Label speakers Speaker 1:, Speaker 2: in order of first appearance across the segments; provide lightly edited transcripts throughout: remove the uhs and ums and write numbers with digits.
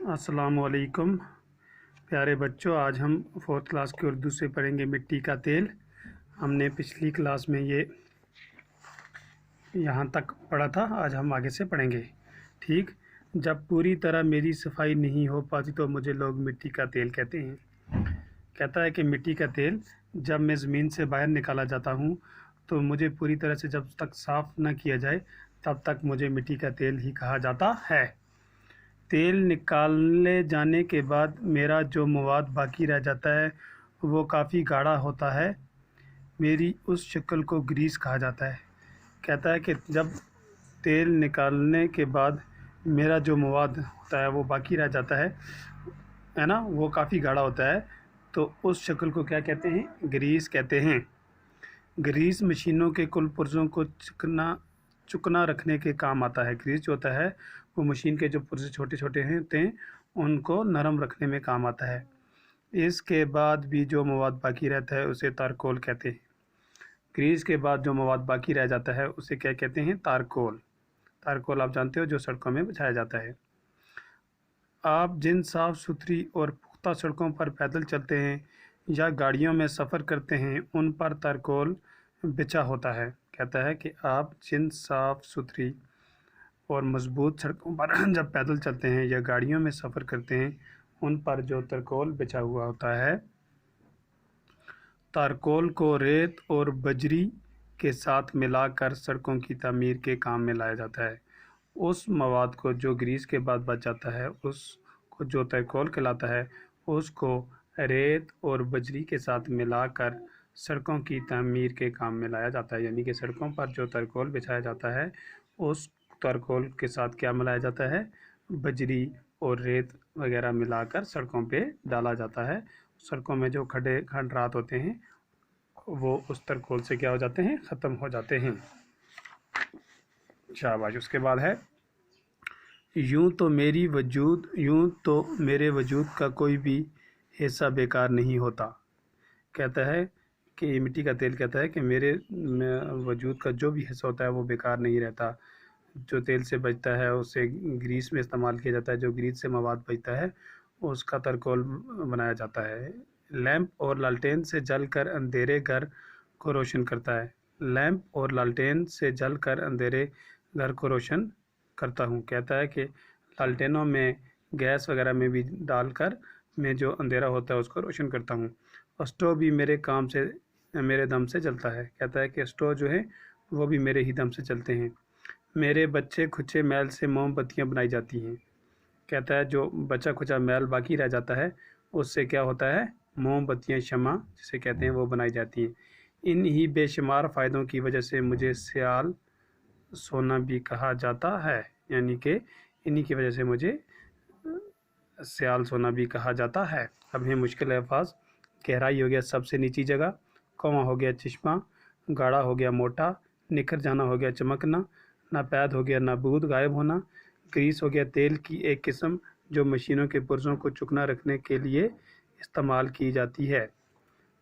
Speaker 1: अस्सलाम वालेकुम प्यारे बच्चों। आज हम 4th क्लास की उर्दू से पढ़ेंगे मिट्टी का तेल। हमने पिछली क्लास में ये यहाँ तक पढ़ा था, आज हम आगे से पढ़ेंगे। ठीक, जब पूरी तरह मेरी सफाई नहीं हो पाती तो मुझे लोग मिट्टी का तेल कहते हैं। कहता है कि मिट्टी का तेल जब मैं ज़मीन से बाहर निकाला जाता हूँ तो मुझे पूरी तरह से जब तक साफ़ न किया जाए तब तक मुझे मिट्टी का तेल ही कहा जाता है। तेल निकाले जाने के बाद मेरा जो मवाद बाकी रह जाता है वो काफ़ी गाढ़ा होता है। मेरी उस शक्ल को ग्रीस कहा जाता है। कहता है कि जब तेल निकालने के बाद मेरा जो मवाद होता है वो बाकी रह जाता है ना, वो काफ़ी गाढ़ा होता है, तो उस शक्ल को क्या कहते हैं? ग्रीस कहते हैं। ग्रीस मशीनों के कुल पुर्ज़ों को चुकना रखने के काम आता है। ग्रीस जो होता है वो मशीन के जो पुर्जे छोटे छोटे होते हैं उनको नरम रखने में काम आता है। इसके बाद भी जो मवाद बाकी रहता है उसे तारकोल कहते हैं। ग्रीस के बाद जो मवाद बाकी रह जाता है उसे क्या कहते हैं? तारकोल। तारकोल आप जानते हो, जो सड़कों में बिछाया जाता है। आप जिन साफ़ सुथरी और पुख्ता सड़कों पर पैदल चलते हैं या गाड़ियों में सफ़र करते हैं उन पर तारकोल बिछा होता है। कहता है कि आप जिन साफ़ सुथरी और मजबूत सड़कों पर जब पैदल चलते हैं या गाड़ियों में सफ़र करते हैं उन पर जो तारकोल बिछा हुआ होता है। तारकोल को रेत और बजरी के साथ मिलाकर सड़कों की तामीर के काम में लाया जाता है। उस मवाद को जो ग्रीस के बाद बच जाता है उसको जो तारकोल कहलाता है, उसको रेत और बजरी के साथ मिलाकर सड़कों की तामीर के काम में लाया जाता है। यानी कि सड़कों पर जो तारकोल बिछाया जाता है उस तारकोल के साथ क्या मिलाया जाता है? बजरी और रेत वगैरह मिलाकर सड़कों पे डाला जाता है। सड़कों में जो खंडरात होते हैं वो उस तारकोल से क्या हो जाते हैं? ख़त्म हो जाते हैं। शाबाश। उसके बाद है यूं तो मेरे वजूद का कोई भी हिस्सा बेकार नहीं होता। कहता है कि मिट्टी का तेल कहता है कि मेरे वजूद का जो भी हिस्सा होता है वो बेकार नहीं रहता। जो तेल से बचता है उसे ग्रीस में इस्तेमाल किया जाता है। जो ग्रीस से मवाद बचता है उसका तारकोल बनाया जाता है। लैंप और लालटेन से जलकर अंधेरे घर को रोशन करता है। लैंप और लालटेन से जलकर अंधेरे घर को रोशन करता हूँ। कहता है कि लालटेनों में गैस वगैरह में भी डालकर मैं जो अंधेरा होता है उसको रोशन करता हूँ। स्टोव भी मेरे दम से चलता है। कहता है कि स्टोव जो है वो भी मेरे ही दम से चलते हैं। मेरे बच्चे खुचे मैल से मोमबत्तियाँ बनाई जाती हैं। कहता है जो बचा खुचा मैल बाकी रह जाता है उससे क्या होता है? मोमबत्तियाँ, शम्मा जिसे कहते हैं, वो बनाई जाती हैं। इन ही बेशुमार फ़ायदों की वजह से मुझे सियाल सोना भी कहा जाता है। यानी कि इन्हीं की वजह से मुझे सियाल सोना भी कहा जाता है। अब है मुश्किल अल्फाज। गहराई हो गया सबसे नीची जगह, कौवा हो गया चश्मा, गाढ़ा हो गया मोटा, निखर जाना हो गया चमकना, नापैद हो गया नाबूद गायब होना, ग्रीस हो गया तेल की एक किस्म जो मशीनों के पुर्जों को चुकना रखने के लिए इस्तेमाल की जाती है।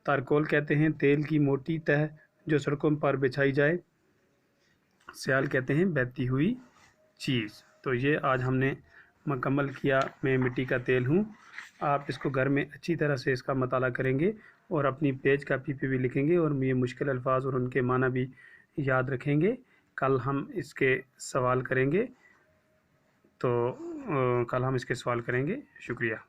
Speaker 1: तारकोल कहते हैं तेल की मोटी तह जो सड़कों पर बिछाई जाए। सियाल कहते हैं बहती हुई चीज़। तो ये आज हमने मुकम्मल किया। मैं मिट्टी का तेल हूँ। आप इसको घर में अच्छी तरह से इसका मताला करेंगे और अपनी पेज कापी पे भी लिखेंगे और ये मुश्किल अल्फाज और उनके माना भी याद रखेंगे। कल हम इसके सवाल करेंगे। शुक्रिया।